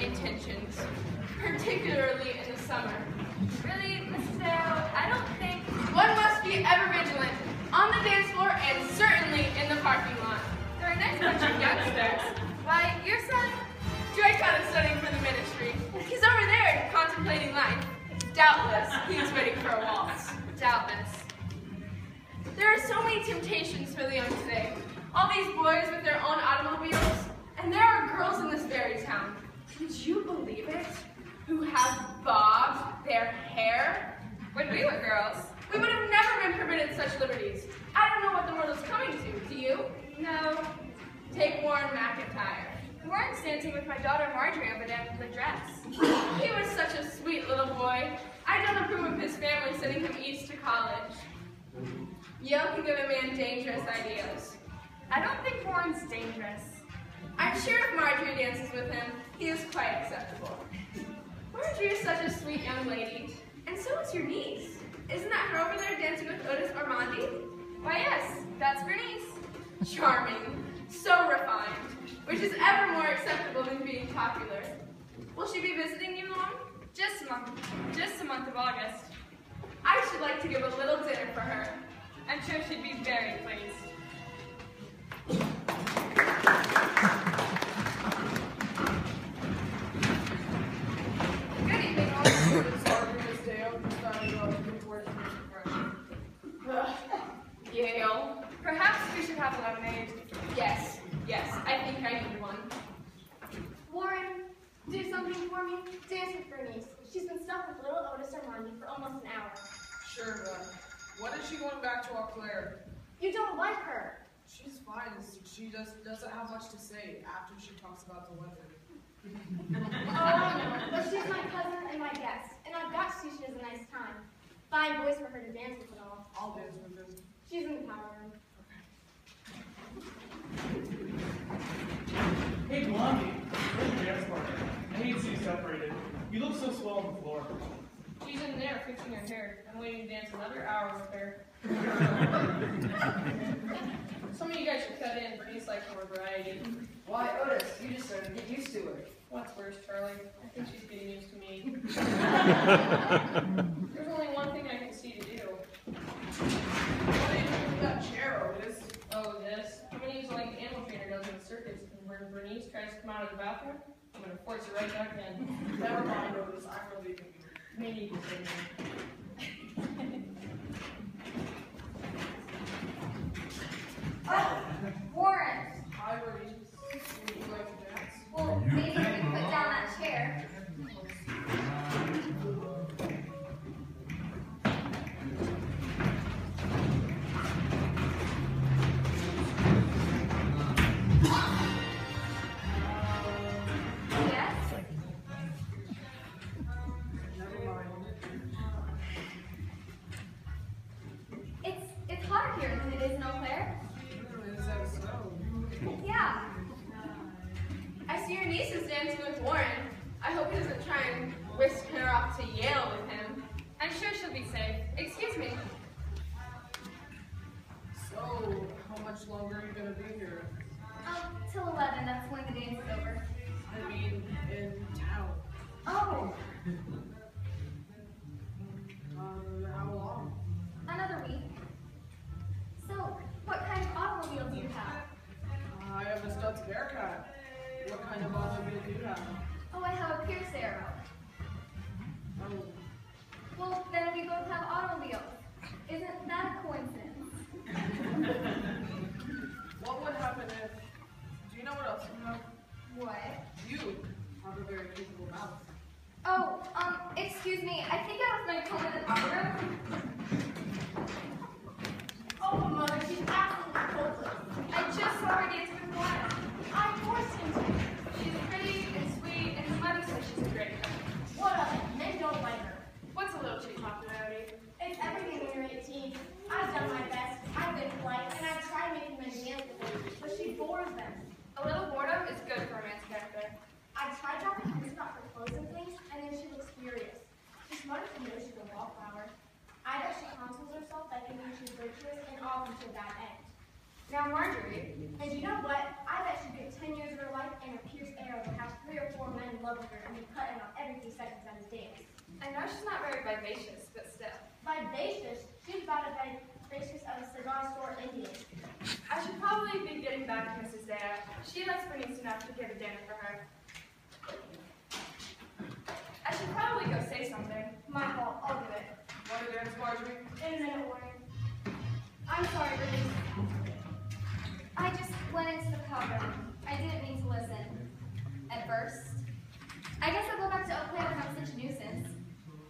intentions, particularly in the summer. Really, Mrs. Dale, I don't think... One must be ever vigilant on the dance floor and certainly in the parking lot. They're a nice bunch of youngsters. Why, your son... Drake got is studying for the ministry. He's over there contemplating life. Doubtless, he's waiting for a waltz. Doubtless. There are so many temptations for the young today. All these boys with their own automobiles, and there are girls in this very town. Could you believe it? Who have bobbed their hair? When we were girls. We would have never been permitted such liberties. I don't know what the world is coming to. Do you? No. Take Warren McIntyre. Warren's dancing with my daughter Marjorie over there with the dress. He was such a sweet little boy. I don't approve of his family sending him east to college. Yale can give a man dangerous ideas. I don't think Warren's dangerous. I'm sure if Marjorie dances with him, he is quite acceptable. Marjorie is such a sweet young lady, and so is your niece. Isn't that her over there dancing with Otis Armandi? Why, yes, that's Bernice. Charming, so refined, which is ever more acceptable than being popular. Will she be visiting you long? Just a month of August. I should like to give a little dinner for her. I'm sure she'd be very pleased. Good evening, all. Yale. Perhaps we should have lemonade. Yes, I think I need one. Warren, do something for me. Dance with Bernice. She's been stuck with little Otis Armandi for almost an hour. Sure, but when is she going back to Eau Claire? You don't like her. She's fine. She just doesn't have much to say after she talks about the weather. Oh, I know, but she's my cousin and my guest, and I've got to see she has a nice time. Fine boys for her to dance with and all. I'll dance with her. She's in the power room. Hey, Blondie, where's the dance partner? I hate to see you separated. You look so swell on the floor. She's in there fixing her hair. I'm waiting to dance another hour with her. Some of you guys should cut in. Bernice likes more variety. Why, Otis, you just started to get used to her. What's worse, Charlie? I think she's getting used to me. There's only one thing I can see to do. What are you doing with that chair, Otis? Oh, this? I'm going to use it like the animal trainer does in the circus. And when Bernice tries to come out of the bathroom, I'm going to force her right back in. Never mind, Otis. I'm relieving you. Maybe you can say that. Oh, Warren. Hi, Bernice. Would you like to dance? Well, maybe you can put down that chair. Yes? Never mind. It's hotter here than it is in Eau Claire. Is that so? Yeah. I see your niece is dancing with Warren. I hope he doesn't try and whisk her off to Yale with him. I'm sure she'll be safe. Excuse me. So, how much longer are you going to be here? Till 11, that's when the dance is over. I mean, in town. Oh, How long? another week. So, what kind of automobile do you have? I have a Studs Bearcat. What kind of automobile do you have? Oh, I have a Pierce Arrow. Oh, Well, then we both have automobiles. Isn't that a coincidence? what would happen if... Do you know what else you have? What? You have a very capable mouth. Oh, excuse me. I think I left my comb in the upper room. Oh, Mother, she's absolutely hopeless. I just saw her dancing with Warren. I forced him to. She's pretty and sweet, and her mother says she's a great girl. What of it? Men don't like her. What's a little chitty popularity? It's everything when you're 18. I've done my best. I've been polite, and I've tried making men dance with her, but she bores them. A little boredom is good for a man's character. I've tried dropping hints about her clothes and things, and then she looks furious. She's smart to know she's a wallflower. I bet she consoles herself by thinking she's virtuous and all come to a bad end. Now Marjorie, and you know what? I bet she'd get 10 years of her life and her Pierce Arrow would have 3 or 4 men in love with her. know she's not very vivacious, but still. Vivacious? She's about as vivacious as a cigar store Indian. I should probably be getting back to Mrs. Daya. She likes Bernice enough to give a dinner for her. I should probably go say something. My fault, I'll do it. What are there, Marjorie? In a minute, Warren. I'm sorry, Bernice. I just went into the cover. I didn't mean to listen. At first. I guess I'll go back to Oak Cliff when I'm such a nuisance.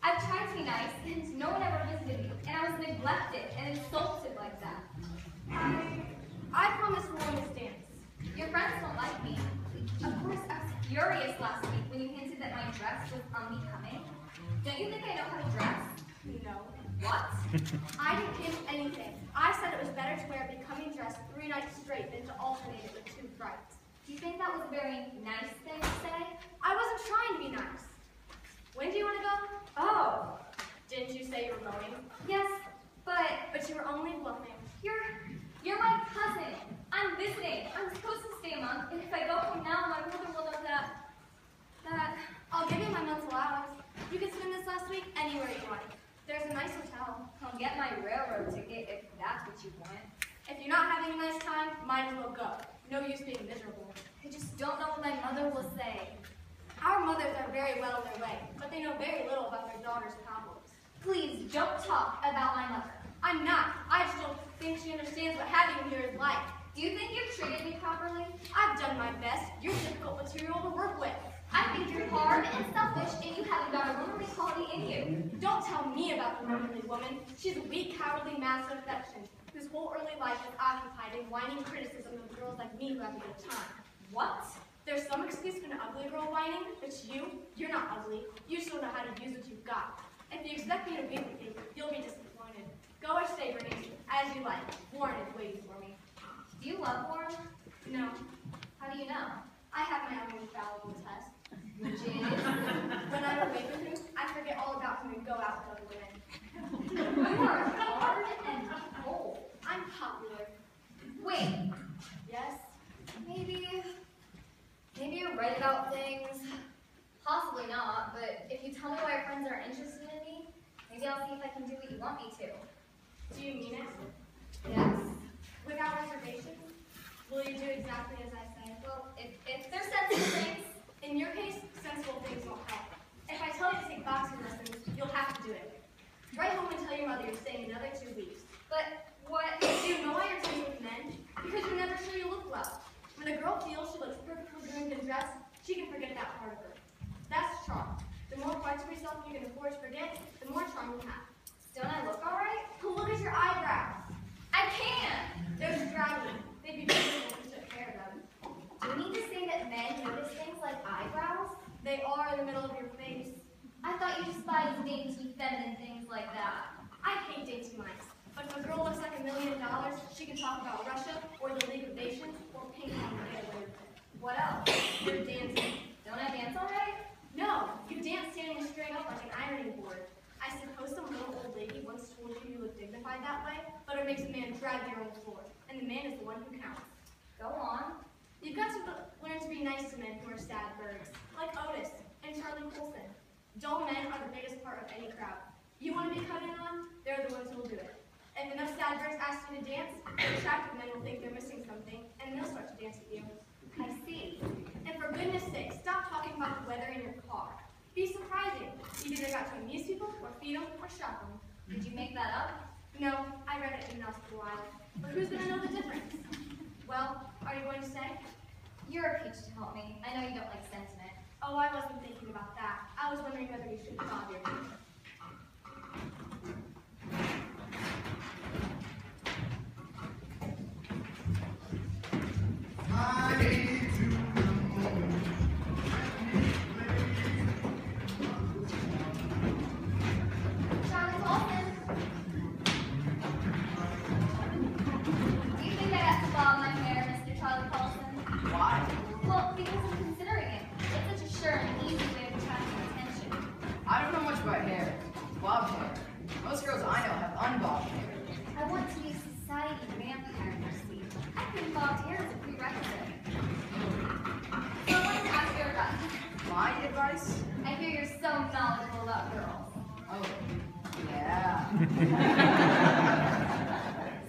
I've tried to be nice, and no one ever visited me, and I was neglected and insulted like that. I promised Warren this dance. Your friends don't like me. Of course, I was furious last week when you hinted that my dress was unbecoming. Don't you think I know how to dress? No. What? I didn't hint anything. I said it was better to wear a becoming dress 3 nights straight than to alternate it with 2 frights. Do you think that was a very nice thing to say? I wasn't trying to be nice. When do you want to go? Oh. Didn't you say you were going? Yes, but But you were only bluffing. you're my cousin. I'm visiting. I'm supposed to stay a month, and if I go home now, my mother will know that I'll give you my month's allowance. You can spend this last week anywhere you like. There's a nice hotel. I'll get my railroad ticket if that's what you want. If you're not having a nice time, might as well go. No use being miserable. I just don't know what my mother will say. Our mothers are very well on their way, but they know very little about their daughters' problems. Please don't talk about my mother. I'm not. I just don't think she understands what having you here is like. Do you think you've treated me properly? I've done my best. You're difficult material to work with. I think you're hard and selfish, and you haven't got a womanly quality in you. Don't tell me about the womanly woman. She's a weak, cowardly mass of affection, whose whole early life is occupied in whining criticism of girls like me who have a good time. What? There's some excuse for an ugly girl whining, but you're not ugly. You just don't know how to use what you've got. If you expect me to be with you, you'll be disappointed. Go or stay, Bernice, as you like. Warren is waiting for me. Do you love Warren? No, How do you know? I have my own infallible test. Which is? When I'm away with him, I forget all about him and go out with other women. You are hard and cold. I'm popular. Wait, Yes? maybe you're right about things. Possibly not, but if you tell me why your friends are interested in me, maybe I'll see if I can do what you want me to. Do you mean it? Yes. Without reservations? Will you do exactly as I say? Well, if they're sensible things, In your case, sensible things won't help. If I tell you to take boxing lessons, you'll have to do it. Write home and tell your mother you're staying another 2 weeks. but what? Do you know why you're staying with men? Because you're never sure you look well. When a girl feels she looks perfectly groomed and dressed, she can forget that part of her. That's charm. The more parts of yourself you can afford to forget, the more charm you have. Don't I look alright? Well, look at your eyebrows. I can't. They're scraggly. They'd be beautiful if you took care of them. Do you mean to say that men notice things like eyebrows? They are in the middle of your face. I thought you despised dainty, feminine things like that. I hate dainty mice. But if a girl looks like $1 million, she can talk about Russia or the League of Nations or ping pong and get away with it. What else? You're dancing. Don't I dance alright? No, you dance standing straight up like an ironing board. I suppose some little old lady once told you you look dignified that way, but it makes a man drag you on the floor, and the man is the one who counts. Go on. You've got to learn to be nice to men who are sad birds, like Otis and Charlie Colson. Dull men are the biggest part of any crowd. You want to be cut in on? They're the ones who will do it. If enough sad birds ask you to dance, the attractive men will think they're missing something, and they'll start to dance with you. I see. And for goodness sake, stop talking about the weather in your car. Be surprising. You've either got to amuse people, or feed them, or shock them. Did you make that up? No, I read it in Nautical Wild. But who's going to know the difference? Well, are you going to say? You're a peach to help me. I know you don't like sentiment. Oh, I wasn't thinking about that. I was wondering whether you should bob your head. Charlie Colson. Do you think I have to bob my hair, Mr. Charlie Colson? Why? Well, because I'm considering it. It's such a sure and easy way of attracting attention. I don't know much about hair. Bob hair. Most girls I know have unbobbed hair. I want to be a society vampire, you see. I think bobbed hair is a prerequisite. So I wanted to ask your advice. My advice? I hear you're so knowledgeable about girls. Oh, yeah.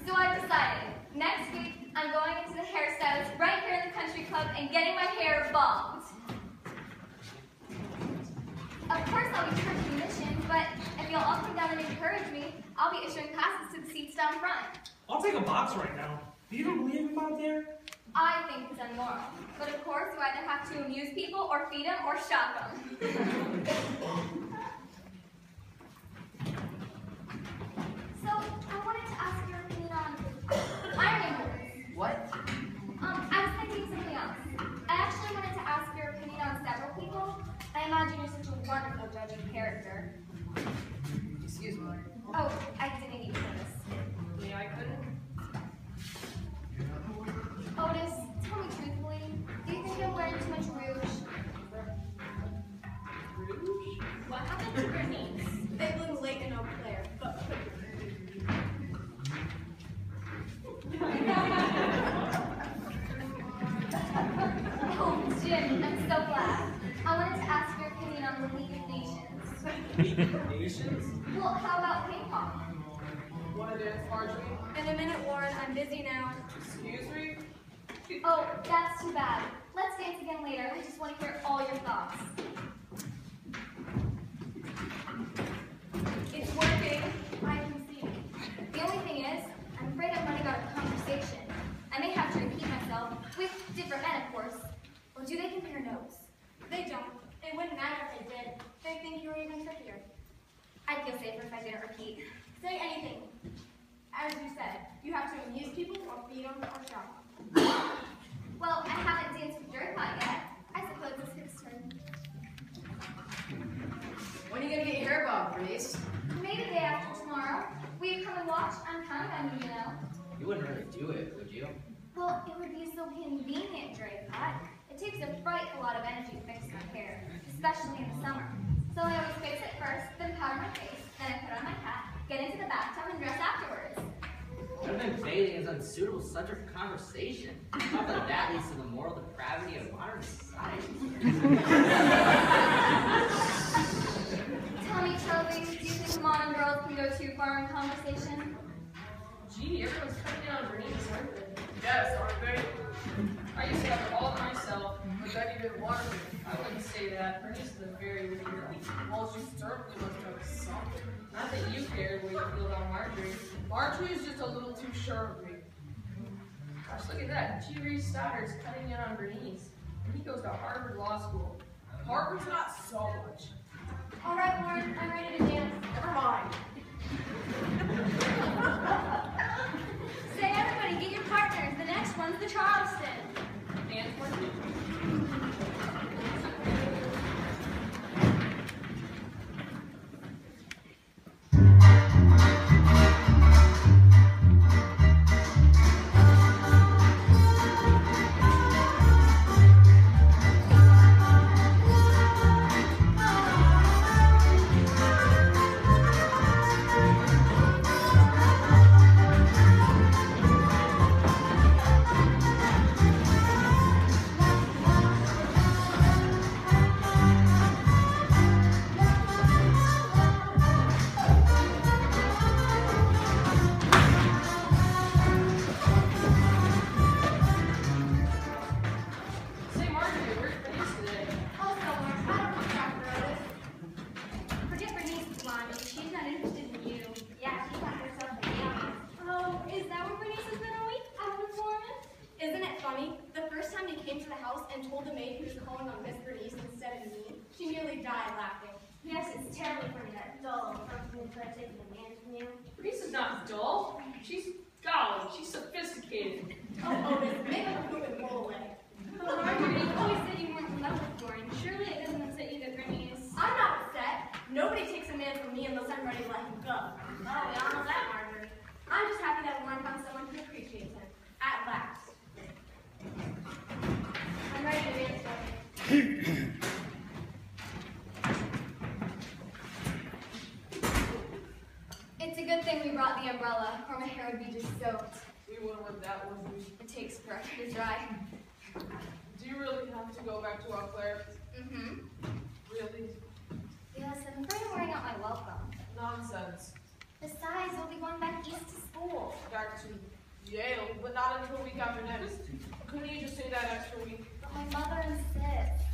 So I've decided, next week, I'm going into the hairstylist right here in the country club and getting my hair bombed. Of course I'll be charging commissions, but if you'll all come down and encourage me, I'll be issuing passes to the seats down front. I'll take a box right now. Do you even believe him out there? I think it's immoral. But of course, you either have to amuse people, or feed them, or shock them. So, I wanted to ask your opinion on ironing boards. What? I was thinking something else. I actually wanted to ask your opinion on several people. I imagine you're such a wonderful judge of character. Excuse me. Oh, I didn't even notice. Me, I couldn't. Otis, tell me truthfully, do you think I'm wearing too much rouge? Rouge? What happened to Bernice? They blew late in Eau Claire, but Oh, Jim, I'm so glad. I wanted to ask your opinion on the League of Nations. League of Nations? Well, how about ping pong? Wanna dance, Marjorie? in a minute, Warren. I'm busy now. Excuse me? Oh, that's too bad. Let's dance again later. I just want to hear all your thoughts. It's working. I can see. The only thing is, I'm afraid I'm running out of conversation. I may have to repeat myself, with different men, of course. Or do they compare notes? They don't. It wouldn't matter if they did. They think you were even trickier. I'd feel safer if I didn't repeat. Say anything. As you said, you have to amuse people or feed them or shock them. Well, I haven't danced with Jerkbot yet. I suppose it's his turn. When are you gonna get your hair bobbed, Bernice? Maybe the day after tomorrow. Will you come and watch? I'm counting on you, you know. You wouldn't really do it, would you? Well, it would be so convenient, Jerkbot. It takes a frightful lot of energy to fix my hair, especially in the summer. So I always fix it first, then powder my face, then I put on my hat, get into the bathtub, and dress afterwards. I don't think bathing is unsuitable subject for conversation. Not that that leads to the moral depravity of modern society. Tell me, Charlie, do you think modern girls can go too far in conversation? Gee, everyone's cutting down on Bernice, aren't they? Yes, aren't they? I used to have it all to myself. But then you didn't want to. I wouldn't say that. Bernice is a very wicked girl. Well, she certainly must have something. Not that you cared what you feel about Marjorie. Marjorie is just a little too sure of me. Gosh, look at that. G. Reese Stoddard's cutting in on Bernice. And he goes to Harvard Law School. Harvard's not so much. All right, Warren. I'm ready to dance. Never mind. Say, everybody, get your partners. The next one's the Charleston. And what? Say, Marjorie, where's Bernice today? Also, Warren, I don't want to talk for Otis. Forget Bernice, Blondie. She's not interested in you. Yeah, she got herself a dance. Oh, is that where Bernice has been all week? Out with Warren? Isn't it funny? The first time he came to the house and told the maid he was calling on Miss Bernice instead of me, she nearly died laughing. Yes, it's terribly funny that dull person tried taking a man from you. Bernice is not dull. She's golly, she's sophisticated. Oh, Otis, make up a poop and roll away. But Marjorie, you always said you weren't in love with Warren. Surely it doesn't upset you that Bernice... I'm not upset. Nobody takes a man from me unless I'm ready to let him go. Oh, we all know that, Marjorie. I'm just happy that Warren found someone who appreciates him. At last. I'm ready to dance, Dorothy. It's a good thing we brought the umbrella, or my hair would be just soaked. We would have that, would we? It takes forever to dry. Do you really have to go back to Eau Claire? Mm-hmm. Really? Yes, I'm afraid I'm wearing out my welcome. nonsense. Besides, we'll be going back east to school. Back to Yale, but not until week after next. Couldn't you just say that extra week? But my mother insists.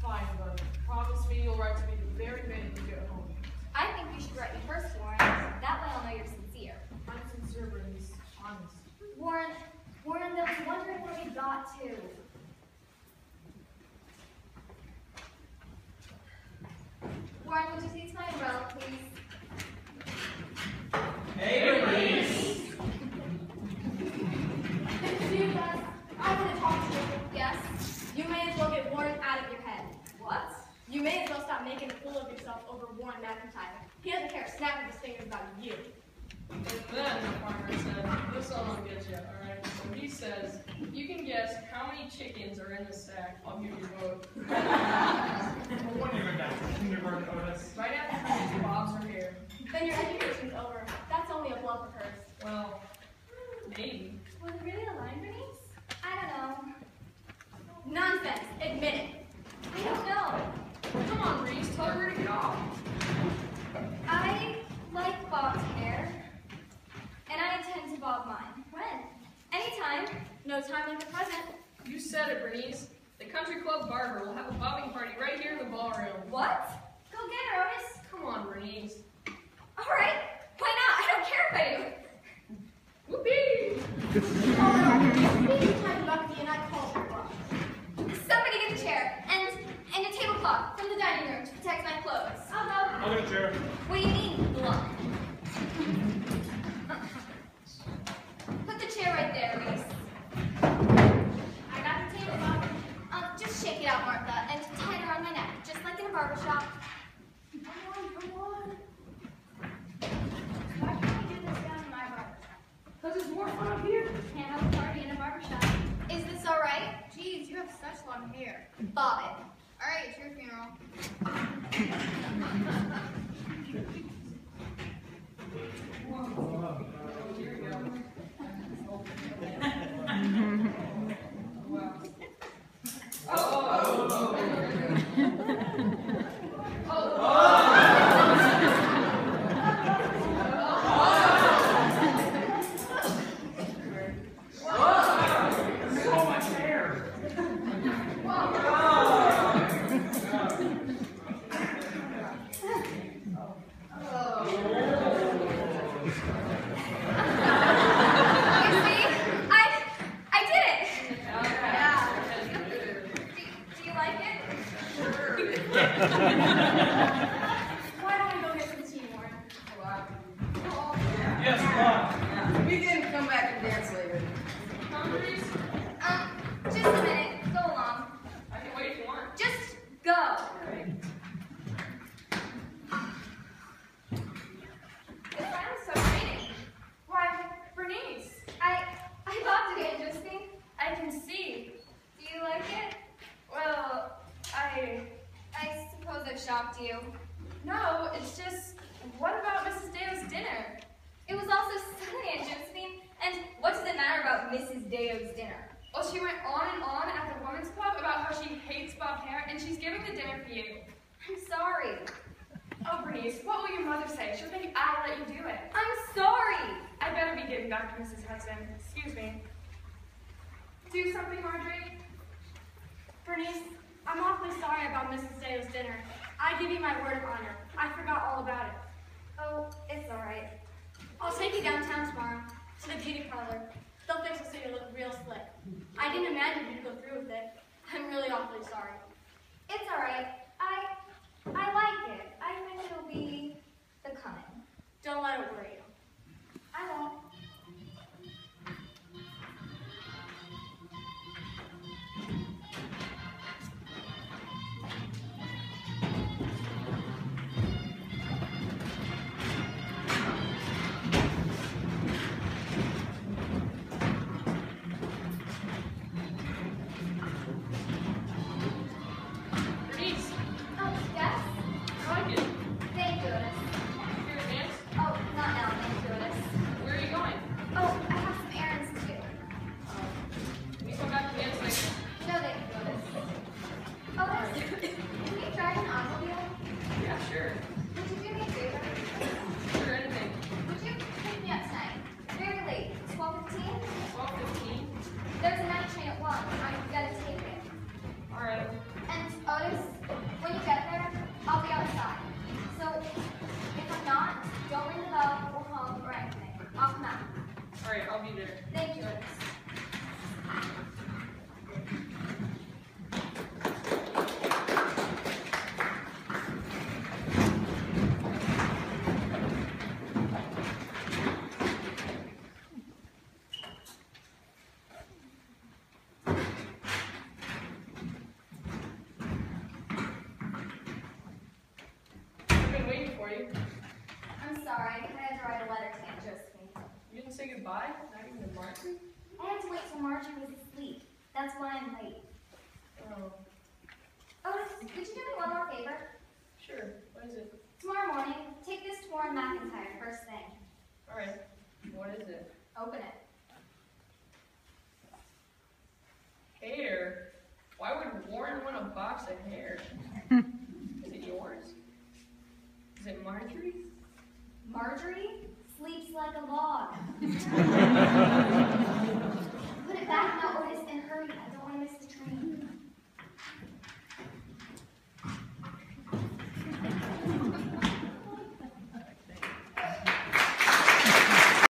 Fine, but promise me you'll write to me the very minute you get home. I think you should write me first, Warren. That way I'll know you're sincere. I'm sincere, Bernice. Honest. Warren, they'll be wondering where we got to. Warren, would you please my umbrella, please? Hey, Bernice! You guys, I want to talk to you. Yes? You may as well get Warren out of your head. What? You may as well stop making a fool of yourself over Warren McIntyre. He doesn't care a snap of his fingers about you. And then the farmer said, this will get you, alright? So he says, if you can guess how many chickens are in the stack, I'll give you a vote. Well, when you go back to kindergarten, Otis. Right after these bobs are here. Then your education's over. That's only a blow for hers. Well, maybe. Was it really a line, Bernice? I don't know. Nonsense. Admit it. I don't know. Come on, Bernice, tell her to get off. I like bobbed hair, and I intend to bob mine. When? Anytime. No time like the present. You said it, Bernice. The country club barber will have a bobbing party right here in the ballroom. What? Go get her, Otis. Come on, Bernice. All right. Why not? I don't care if I do. Whoopee! I'm lucky and I called her bluff. Somebody get a chair and a tablecloth from the dining room to protect my clothes. I'll go. I'll get a chair. What do you mean, look? Put the chair right there, Reese. I got the tablecloth. Just shake it out, Martha, and tie it around my neck, just like in a barber shop. Come on. Why can't we do this down in my barber shop? Because it's more fun up here. Can't have a party in a barber shop. Is this all right? Geez, you have such long hair. Bob it. All right, it's your funeral. Here we go. So much hair! You see? I did it. Do you like it? Why don't we go get some tea, Warren? Yes, Bob. We can come back and dance later. Come, Bernice. Just a minute. Go along. I can wait if you want. Just go. It sounds so pretty. Why, Bernice, I bobbed it, Josephine. I can see. Do you like it? Well, I suppose I've shocked you. no, it's just, what about Mrs. Deo's dinner? It was also sunny, Aunt Josephine. And what does it matter about Mrs. Deo's dinner? Well, she went on and on at the women's club about how she hates bobbed hair, and she's giving the dinner for you. I'm sorry. Oh, Bernice, what will your mother say? She'll think I let you do it. I'm sorry. I better be getting back to Mrs. Hudson. Excuse me. Do something, Marjorie? Bernice, I'm awfully sorry about Mrs. Deo's dinner. I give you my word of honor. I forgot all about it. Oh, it's all right. I'll take you downtown tomorrow to the beauty parlor. They'll fix it so you look real slick. I didn't imagine you'd go through with it. I'm really awfully sorry. It's all right. I like it. I think it'll be becoming. Don't let it worry you. I won't. Bernice, Oh, yes? I like it. Thank you, Otis. Here, dance. Oh, not now. That's why I'm late. Oh, Otis, could you do me one more favor? sure. What is it? Tomorrow morning, take this to Warren McIntyre first thing. All right. What is it? Open it. Hair? Why would Warren want a box of hair? Is it yours? Is it Marjorie? Marjorie sleeps like a log. Put it back now, Otis, and hurry. I don't want to miss the train.